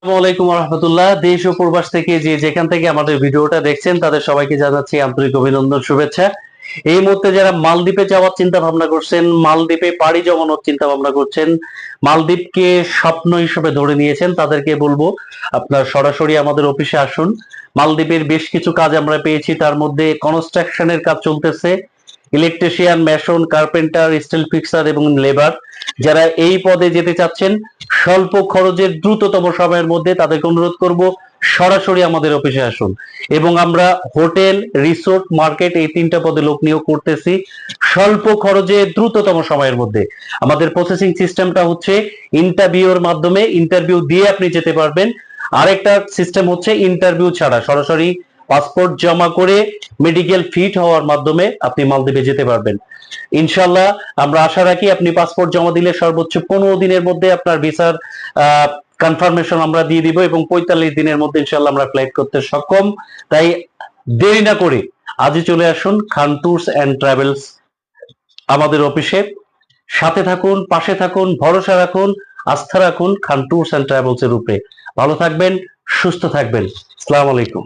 আসসালামু আলাইকুম রহমতুল্লাহ। দেশ ও প্রবাস থেকে যে যেখান থেকে আমাদের ভিডিওটা দেখছেন তাদের সবাইকে জানাচ্ছি আন্তরিক অভিনন্দন, শুভেচ্ছা। এই মুহূর্তে যারা মালদ্বীপে যাওয়ার চিন্তা ভাবনা করছেন, মালদ্বীপে পাড়ি জমানোর চিন্তা ভাবনা করছেন, মালদ্বীপকে স্বপ্ন হিসেবে ধরে নিয়েছেন, তাদেরকে বলবো আপনার সরাসরি আমাদের অফিসে আসুন। মালদ্বীপের বেশ কিছু কাজ আমরা পেয়েছি, তার মধ্যে কনস্ট্রাকশনের কাজ চলতেছে, electrician, mason, carpenter, still fixer এবং লেবার। যারা এই পদে যেতে চাচ্ছেন স্বল্প খরচের দ্রুততম সময়ের মধ্যে, তাদেরকে অনুরোধ করব সরাসরি আমাদের অফিসে আসুন। এবং আমরা হোটেল, রিসোর্ট, মার্কেট এই তিনটা পদে লোক নিয়োগ করতেছি স্বল্প খরচে দ্রুততম সময়ের মধ্যে। আমাদের প্রসেসিং সিস্টেমটা হচ্ছে ইন্টারভিউর মাধ্যমে, ইন্টারভিউ দিয়ে আপনি যেতে পারবেন। আরেকটা সিস্টেম হচ্ছে ইন্টারভিউ ছাড়া সরাসরি পাসপোর্ট জমা করে মেডিকেল ফিট হওয়ার মাধ্যমে আপনি মালদ্বীপে যেতে পারবেন ইনশাল্লাহ। আমরা আশা রাখি আপনি পাসপোর্ট জমা দিলে সর্বোচ্চ 15 দিনের মধ্যে আপনার ভিসার কনফার্মেশন আমরা দিয়ে দিব এবং 45 দিনের মধ্যে ইনশাল্লাহ আমরা ফ্লাইট করতে সক্ষম। তাই দেরি না করে আজই চলে আসুন খান ট্যুরস অ্যান্ড ট্রাভেলস আমাদের অফিসে। সাথে থাকুন, পাশে থাকুন, ভরসা রাখুন, আস্থা রাখুন খান ট্যুরস অ্যান্ড ট্রাভেলস এর উপরে। ভালো থাকবেন, সুস্থ থাকবেন। আসসালামু আলাইকুম।